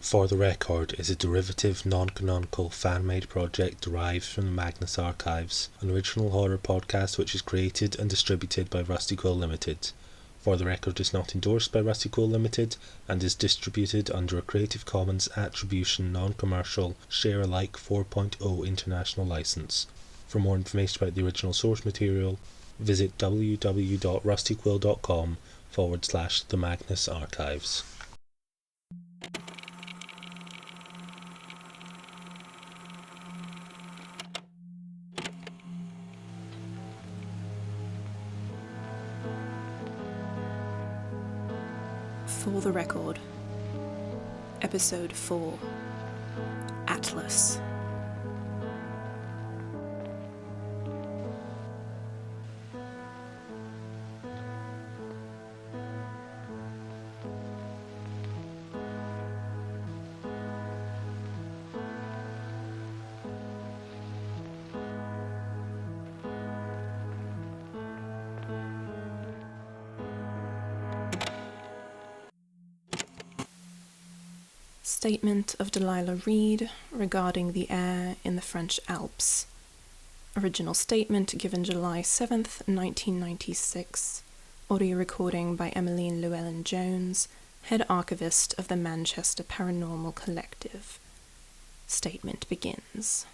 For the Record is a derivative, non-canonical, fan-made project derived from the Magnus Archives, an original horror podcast which is created and distributed by Rusty Quill Limited. For the Record is not endorsed by Rusty Quill Limited and is distributed under a Creative Commons Attribution Non-Commercial Share-alike 4.0 international license. For more information about the original source material, visit www.rustyquill.com/The Magnus Archives. For the Record, Episode 4, Atlas. Statement of Delilah Reed regarding the air in the French Alps. Original statement given July 7th, 1996. Audio recording by Emeline Llewellyn-Jones, head archivist of the Manchester Paranormal Collective. Statement begins.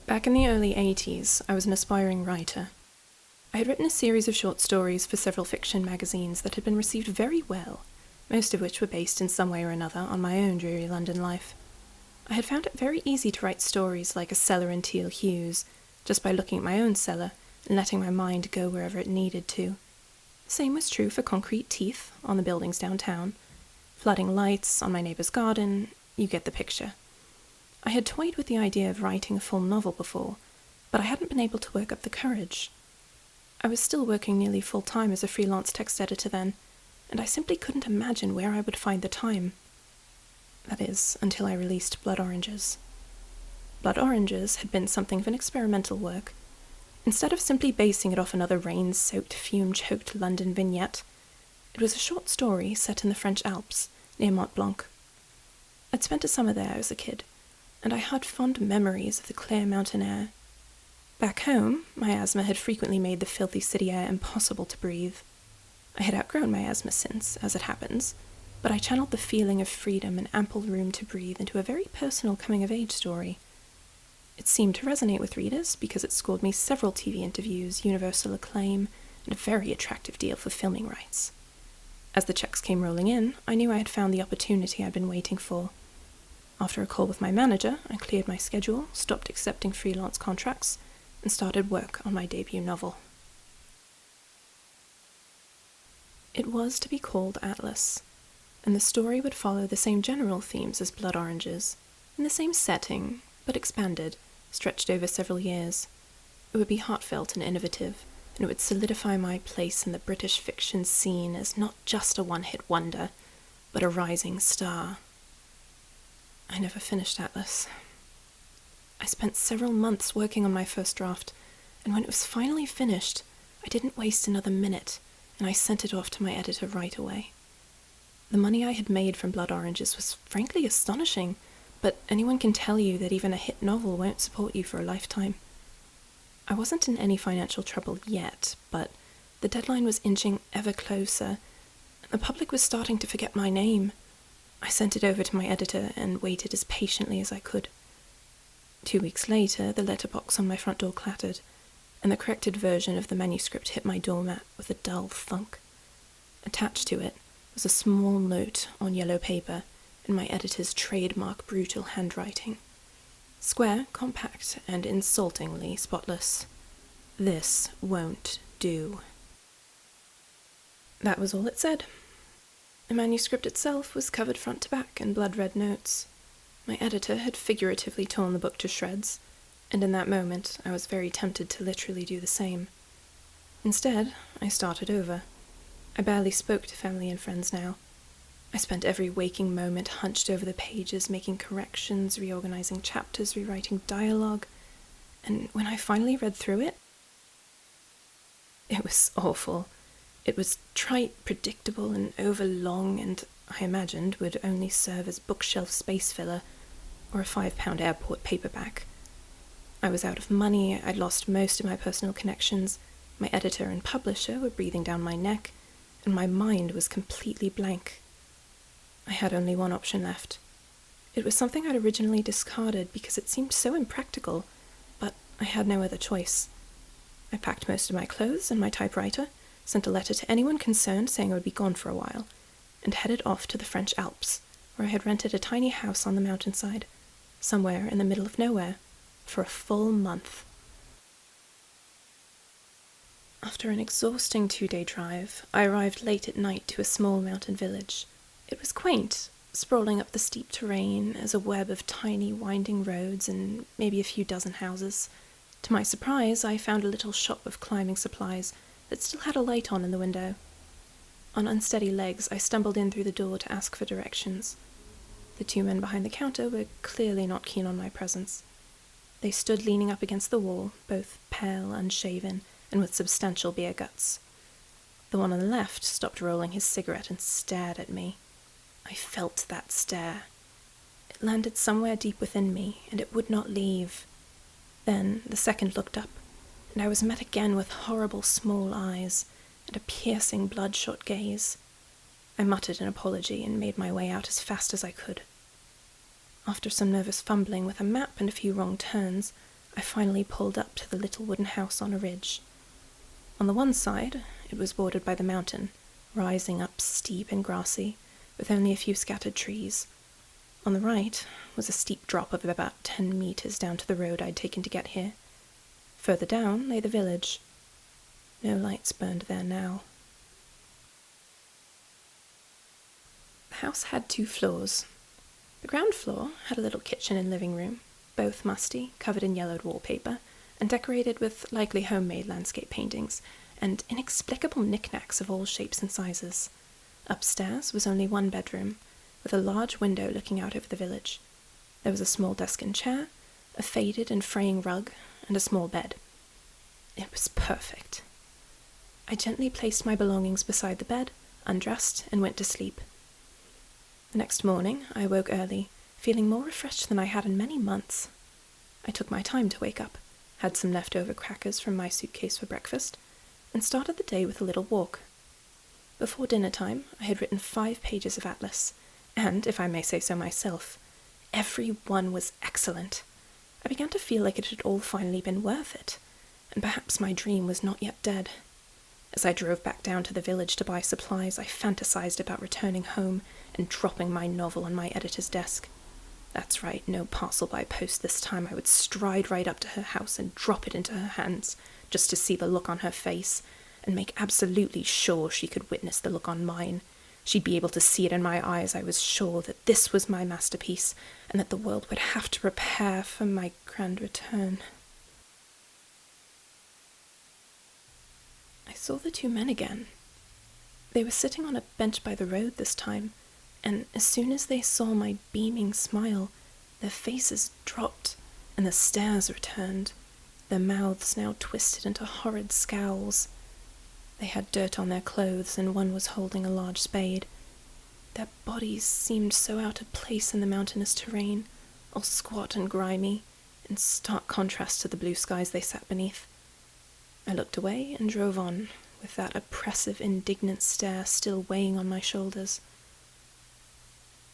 Back in the early 80s, I was an aspiring writer. I had written a series of short stories for several fiction magazines that had been received very well, most of which were based in some way or another on my own dreary London life. I had found it very easy to write stories like A Cellar in Teal Hues, just by looking at my own cellar and letting my mind go wherever it needed to. The same was true for Concrete Teeth on the buildings downtown, flooding lights on my neighbour's garden. You get the picture. I had toyed with the idea of writing a full novel before, but I hadn't been able to work up the courage. I was still working nearly full-time as a freelance text editor then, and I simply couldn't imagine where I would find the time. That is, until I released Blood Oranges. Blood Oranges had been something of an experimental work. Instead of simply basing it off another rain-soaked, fume-choked London vignette, it was a short story set in the French Alps, near Mont Blanc. I'd spent a summer there as a kid, and I had fond memories of the clear mountain air. Back home, my asthma had frequently made the filthy city air impossible to breathe. I had outgrown my asthma since, as it happens, but I channeled the feeling of freedom and ample room to breathe into a very personal coming-of-age story. It seemed to resonate with readers because it scored me several TV interviews, universal acclaim, and a very attractive deal for filming rights. As the checks came rolling in, I knew I had found the opportunity I'd been waiting for. After a call with my manager, I cleared my schedule, stopped accepting freelance contracts, and started work on my debut novel. It was to be called Atlas, and the story would follow the same general themes as Blood Oranges, in the same setting, but expanded, stretched over several years. It would be heartfelt and innovative, and it would solidify my place in the British fiction scene as not just a one-hit wonder, but a rising star. I never finished Atlas. I spent several months working on my first draft, and when it was finally finished, I didn't waste another minute, and I sent it off to my editor right away. The money I had made from Blood Oranges was frankly astonishing, but anyone can tell you that even a hit novel won't support you for a lifetime. I wasn't in any financial trouble yet, but the deadline was inching ever closer, and the public was starting to forget my name. I sent it over to my editor and waited as patiently as I could. 2 weeks later, the letterbox on my front door clattered, and the corrected version of the manuscript hit my doormat with a dull thunk. Attached to it was a small note on yellow paper in my editor's trademark brutal handwriting. Square, compact, and insultingly spotless. This won't do. That was all it said. The manuscript itself was covered front to back in blood-red notes. My editor had figuratively torn the book to shreds, and in that moment I was very tempted to literally do the same. Instead, I started over. I barely spoke to family and friends now. I spent every waking moment hunched over the pages, making corrections, reorganizing chapters, rewriting dialogue, and when I finally read through it, it was awful. It was trite, predictable, and overlong, and I imagined would only serve as bookshelf space filler or a £5 airport paperback. I was out of money, I'd lost most of my personal connections, my editor and publisher were breathing down my neck, and my mind was completely blank. I had only one option left. It was something I'd originally discarded because it seemed so impractical, but I had no other choice. I packed most of my clothes and my typewriter, sent a letter to anyone concerned saying I would be gone for a while, and headed off to the French Alps, where I had rented a tiny house on the mountainside, somewhere in the middle of nowhere, for a full month. After an exhausting 2-day drive, I arrived late at night to a small mountain village. It was quaint, sprawling up the steep terrain as a web of tiny winding roads and maybe a few dozen houses. To my surprise, I found a little shop of climbing supplies that still had a light on in the window. On unsteady legs, I stumbled in through the door to ask for directions. The 2 men behind the counter were clearly not keen on my presence. They stood leaning up against the wall, both pale, unshaven, and with substantial beer guts. The one on the left stopped rolling his cigarette and stared at me. I felt that stare. It landed somewhere deep within me, and it would not leave. Then the second looked up, and I was met again with horrible small eyes and a piercing bloodshot gaze. I muttered an apology and made my way out as fast as I could. After some nervous fumbling with a map and a few wrong turns, I finally pulled up to the little wooden house on a ridge. On the one side, it was bordered by the mountain, rising up steep and grassy, with only a few scattered trees. On the right was a steep drop of about 10 meters down to the road I'd taken to get here. Further down lay the village. No lights burned there now. The house had 2 floors. The ground floor had a little kitchen and living room, both musty, covered in yellowed wallpaper, and decorated with likely homemade landscape paintings, and inexplicable knickknacks of all shapes and sizes. Upstairs was only one bedroom, with a large window looking out over the village. There was a small desk and chair, a faded and fraying rug, and a small bed. It was perfect. I gently placed my belongings beside the bed, undressed, and went to sleep. The next morning, I woke early, feeling more refreshed than I had in many months. I took my time to wake up, had some leftover crackers from my suitcase for breakfast, and started the day with a little walk. Before dinner time, I had written 5 pages of atlas, and, if I may say so myself, every one was excellent. I began to feel like it had all finally been worth it, and perhaps my dream was not yet dead. As I drove back down to the village to buy supplies, I fantasized about returning home and dropping my novel on my editor's desk. That's right, no parcel by post this time. I would stride right up to her house and drop it into her hands, just to see the look on her face, and make absolutely sure she could witness the look on mine. She'd be able to see it in my eyes. I was sure that this was my masterpiece, and that the world would have to prepare for my grand return. I saw the 2 men again. They were sitting on a bench by the road this time, and as soon as they saw my beaming smile, their faces dropped, and the stares returned, their mouths now twisted into horrid scowls. They had dirt on their clothes, and one was holding a large spade. Their bodies seemed so out of place in the mountainous terrain, all squat and grimy, in stark contrast to the blue skies they sat beneath. I looked away and drove on, with that oppressive, indignant stare still weighing on my shoulders.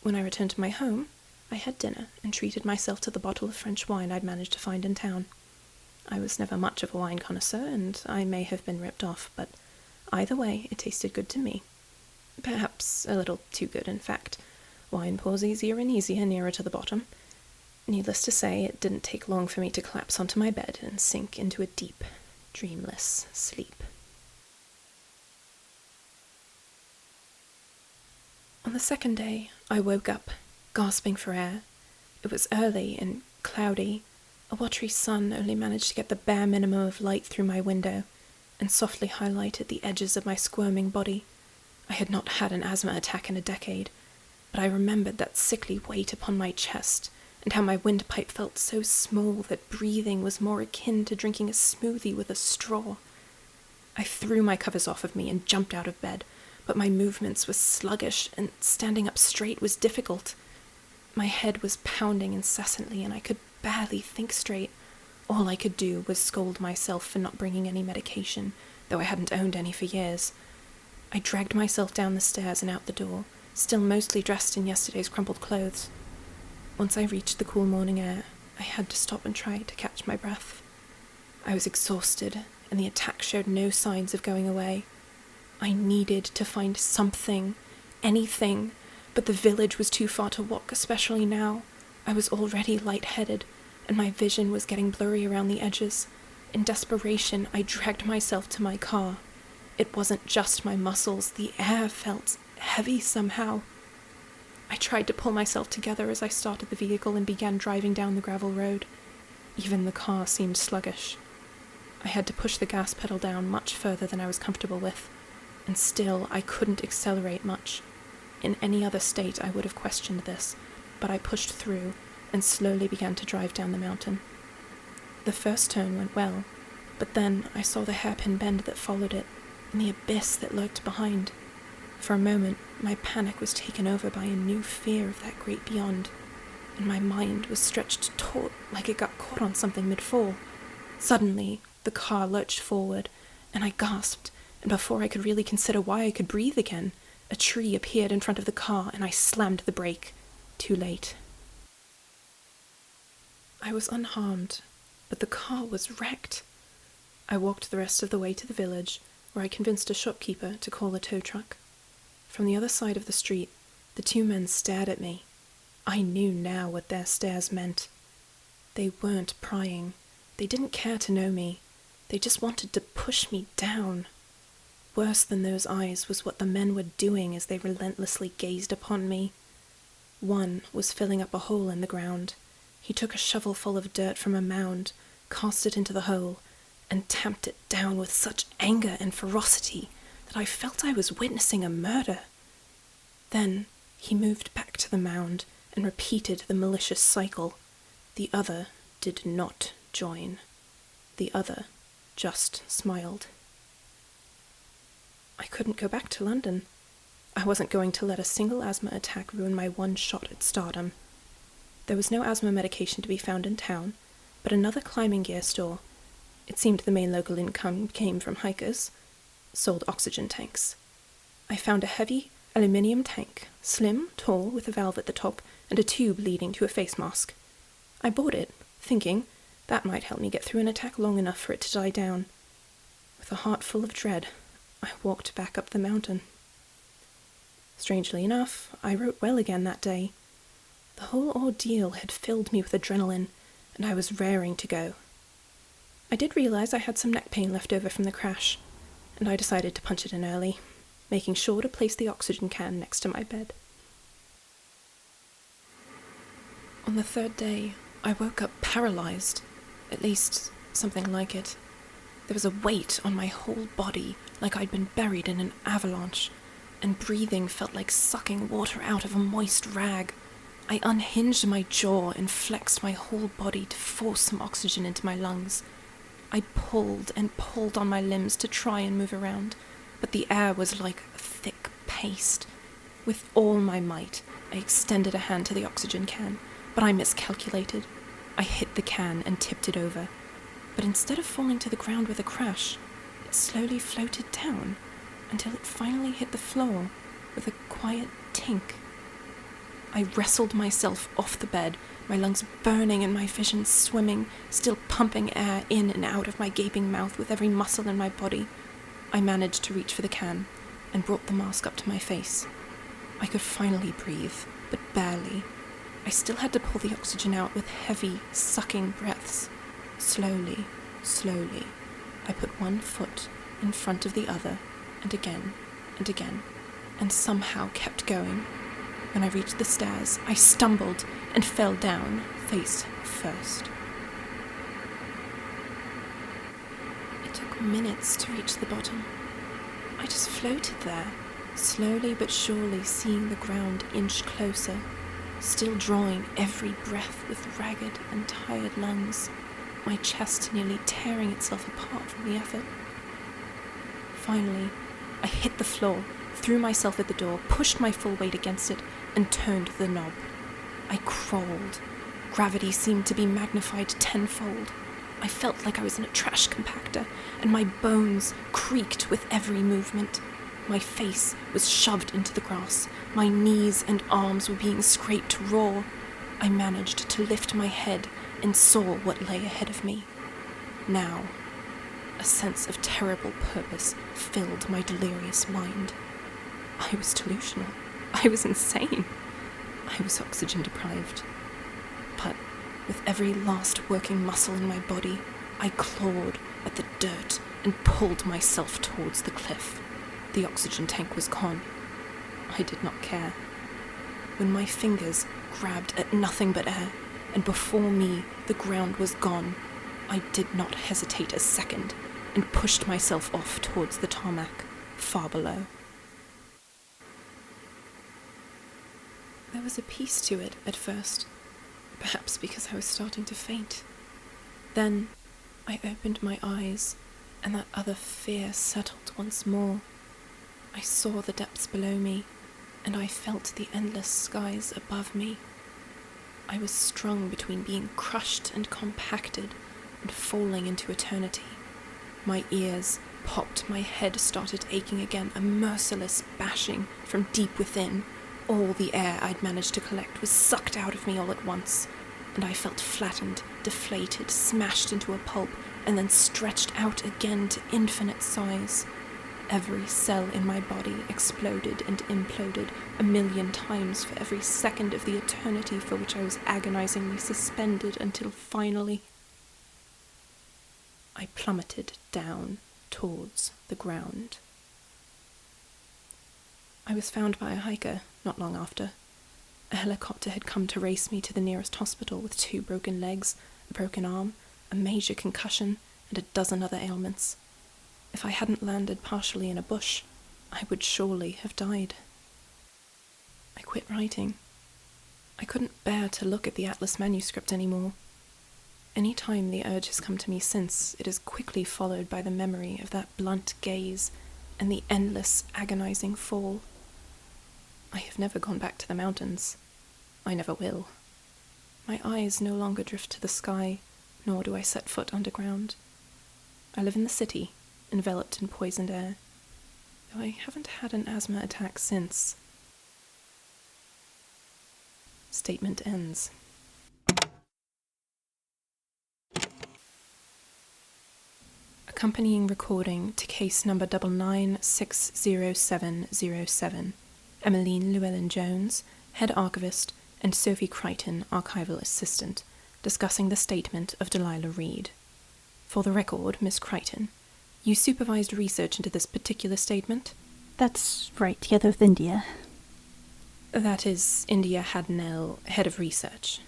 When I returned to my home, I had dinner and treated myself to the bottle of French wine I'd managed to find in town. I was never much of a wine connoisseur, and I may have been ripped off, but either way, it tasted good to me. Perhaps a little too good, in fact. Wine pours easier and easier nearer to the bottom. Needless to say, it didn't take long for me to collapse onto my bed and sink into a deep, dreamless sleep. On the second day, I woke up, gasping for air. It was early and cloudy. A watery sun only managed to get the bare minimum of light through my window, and softly highlighted the edges of my squirming body. I had not had an asthma attack in a decade, but I remembered that sickly weight upon my chest, and how my windpipe felt so small that breathing was more akin to drinking a smoothie with a straw. I threw my covers off of me and jumped out of bed, but my movements were sluggish and standing up straight was difficult. My head was pounding incessantly and I could barely think straight. All I could do was scold myself for not bringing any medication, though I hadn't owned any for years. I dragged myself down the stairs and out the door, still mostly dressed in yesterday's crumpled clothes. Once I reached the cool morning air, I had to stop and try to catch my breath. I was exhausted, and the attack showed no signs of going away. I needed to find something, anything, but the village was too far to walk, especially now. I was already lightheaded, and my vision was getting blurry around the edges. In desperation, I dragged myself to my car. It wasn't just my muscles, the air felt heavy somehow. I tried to pull myself together as I started the vehicle and began driving down the gravel road. Even the car seemed sluggish. I had to push the gas pedal down much further than I was comfortable with, and still I couldn't accelerate much. In any other state I would have questioned this, but I pushed through and slowly began to drive down the mountain. The first turn went well, but then I saw the hairpin bend that followed it, and the abyss that lurked behind. For a moment, my panic was taken over by a new fear of that great beyond, and my mind was stretched taut like it got caught on something mid-fall. Suddenly, the car lurched forward, and I gasped, and before I could really consider why I could breathe again, a tree appeared in front of the car, and I slammed the brake. Too late. I was unharmed, but the car was wrecked. I walked the rest of the way to the village, where I convinced a shopkeeper to call a tow truck. From the other side of the street, the two men stared at me. I knew now what their stares meant. They weren't prying. They didn't care to know me. They just wanted to push me down. Worse than those eyes was what the men were doing as they relentlessly gazed upon me. One was filling up a hole in the ground. He took a shovel full of dirt from a mound, cast it into the hole, and tamped it down with such anger and ferocity that I felt I was witnessing a murder. Then he moved back to the mound and repeated the malicious cycle. The other did not join. The other just smiled. I couldn't go back to London. I wasn't going to let a single asthma attack ruin my one shot at stardom. There was no asthma medication to be found in town, but another climbing gear store, it seemed the main local income came from hikers, sold oxygen tanks. I found a heavy aluminium tank, slim, tall, with a valve at the top and a tube leading to a face mask. I bought it, thinking that might help me get through an attack long enough for it to die down. With a heart full of dread, I walked back up the mountain. Strangely enough, I wrote well again that day. The whole ordeal had filled me with adrenaline, and I was raring to go. I did realize I had some neck pain left over from the crash, and I decided to punch it in early, making sure to place the oxygen can next to my bed. On the third day, I woke up paralyzed, at least something like it. There was a weight on my whole body, like I'd been buried in an avalanche, and breathing felt like sucking water out of a moist rag. I unhinged my jaw and flexed my whole body to force some oxygen into my lungs. I pulled and pulled on my limbs to try and move around, but the air was like thick paste. With all my might, I extended a hand to the oxygen can, but I miscalculated. I hit the can and tipped it over, but instead of falling to the ground with a crash, it slowly floated down until it finally hit the floor with a quiet tink. I wrestled myself off the bed, my lungs burning and my vision swimming, still pumping air in and out of my gaping mouth with every muscle in my body. I managed to reach for the can and brought the mask up to my face. I could finally breathe, but barely. I still had to pull the oxygen out with heavy, sucking breaths. Slowly, slowly, I put one foot in front of the other, and again, and somehow kept going. When I reached the stairs, I stumbled and fell down, face first. It took minutes to reach the bottom. I just floated there, slowly but surely seeing the ground inch closer, still drawing every breath with ragged and tired lungs, my chest nearly tearing itself apart from the effort. Finally, I hit the floor threw myself at the door, pushed my full weight against it, and turned the knob. I crawled. Gravity seemed to be magnified tenfold. I felt like I was in a trash compactor, and my bones creaked with every movement. My face was shoved into the grass. My knees and arms were being scraped raw. I managed to lift my head and saw what lay ahead of me. Now, a sense of terrible purpose filled my delirious mind. I was delusional. I was insane. I was oxygen deprived. But with every last working muscle in my body, I clawed at the dirt and pulled myself towards the cliff. The oxygen tank was gone. I did not care. When my fingers grabbed at nothing but air, and before me the ground was gone, I did not hesitate a second and pushed myself off towards the tarmac, far below. There was a peace to it at first, perhaps because I was starting to faint. Then I opened my eyes, and that other fear settled once more. I saw the depths below me, and I felt the endless skies above me. I was strung between being crushed and compacted and falling into eternity. My ears popped, my head started aching again, a merciless bashing from deep within. All the air I'd managed to collect was sucked out of me all at once, and I felt flattened, deflated, smashed into a pulp, and then stretched out again to infinite size. Every cell in my body exploded and imploded 1,000,000 times for every second of the eternity for which I was agonizingly suspended until finally I plummeted down towards the ground. I was found by a hiker not long after. A helicopter had come to race me to the nearest hospital with 2 broken legs, a broken arm, a major concussion, and a dozen other ailments. If I hadn't landed partially in a bush, I would surely have died. I quit writing. I couldn't bear to look at the Atlas manuscript anymore. Any time the urge has come to me since, it is quickly followed by the memory of that blunt gaze and the endless, agonizing fall. I have never gone back to the mountains. I never will. My eyes no longer drift to the sky, nor do I set foot underground. I live in the city, enveloped in poisoned air, though I haven't had an asthma attack since. Statement ends. Accompanying recording to case number 9960707, Emeline Llewellyn-Jones, head archivist, and Sophie Crighton, archival assistant, discussing the statement of Delilah Reed. For the record, Miss Crighton, you supervised research into this particular statement? That's right, together with India. That is, India Hadnell, head of research.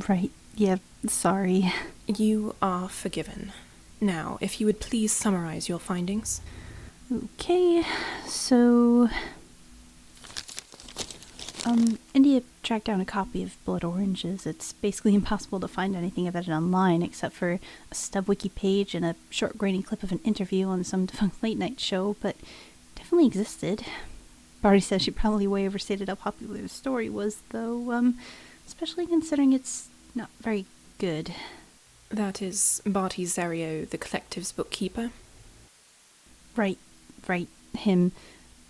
Right, yeah, sorry. You are forgiven. Now, if you would please summarize your findings. Okay, so... India tracked down a copy of Blood Oranges. It's basically impossible to find anything about it online except for a stub wiki page and a short grainy clip of an interview on some defunct late night show, but it definitely existed. Barty says she probably way overstated how popular the story was, though, especially considering it's not very good. That is Barty Zerio, the collective's bookkeeper? Right, him.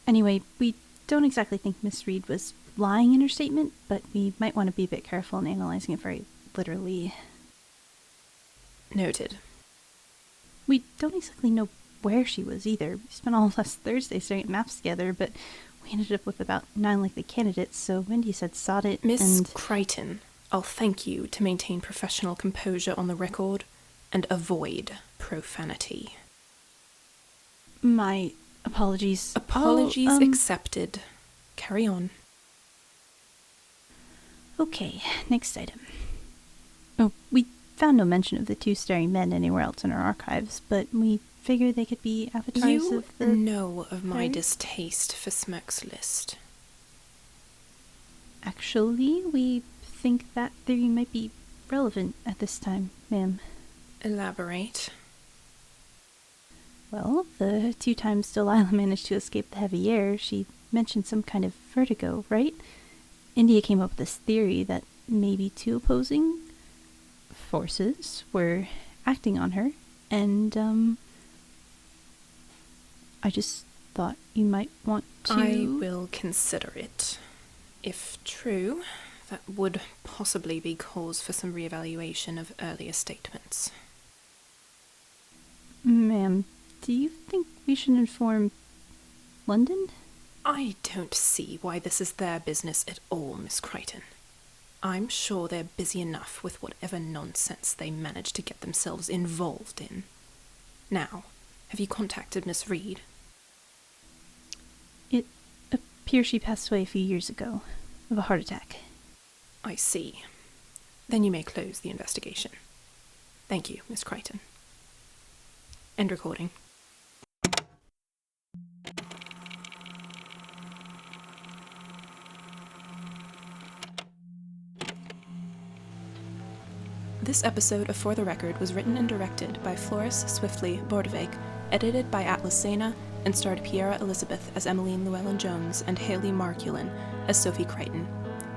Anyway, we don't exactly think Miss Reed was lying in her statement, but we might want to be a bit careful in analyzing it very literally. Noted. We don't exactly know where she was either. We spent all last Thursday staring at maps together, but we ended up with about 9 likely candidates, so Wendy said sought it, Miss and... Crighton, I'll thank you to maintain professional composure on the record and avoid profanity. My apologies. Apologies accepted. Carry on. Okay, next item. Oh, we found no mention of the 2 staring men anywhere else in our archives, but we figured they could be avatars You of the... know of my Right? distaste for Smirk's list. Actually, we think that theory might be relevant at this time, ma'am. Elaborate. Well, the 2 times Delilah managed to escape the heavy air, she mentioned some kind of vertigo, right? India came up with this theory that maybe 2 opposing forces were acting on her, and, I just thought you might want to... I will consider it. If true, that would possibly be cause for some reevaluation of earlier statements. Ma'am, do you think we should inform London? I don't see why this is their business at all, Miss Crighton. I'm sure they're busy enough with whatever nonsense they manage to get themselves involved in. Now, have you contacted Miss Reed? It appears she passed away a few years ago of a heart attack. I see. Then you may close the investigation. Thank you, Miss Crighton. End recording. This episode of For the Record was written and directed by Floris Swiftly Bordewijk, edited by Atlas Zaina, and starred Piera Elizabeth as Emeline Llewellyn-Jones and Haley Markulin as Sophie Crighton.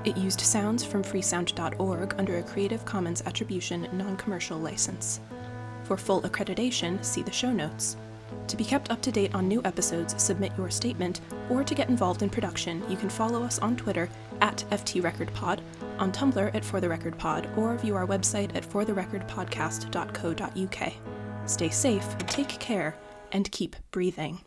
It used sounds from freesound.org under a Creative Commons Attribution Non-Commercial license. For full accreditation, see the show notes. To be kept up to date on new episodes, submit your statement, or to get involved in production, you can follow us on Twitter at FTRecordPod, on Tumblr at ForTheRecordPod, or view our website at fortherecordpodcast.co.uk. Stay safe, take care, and keep breathing.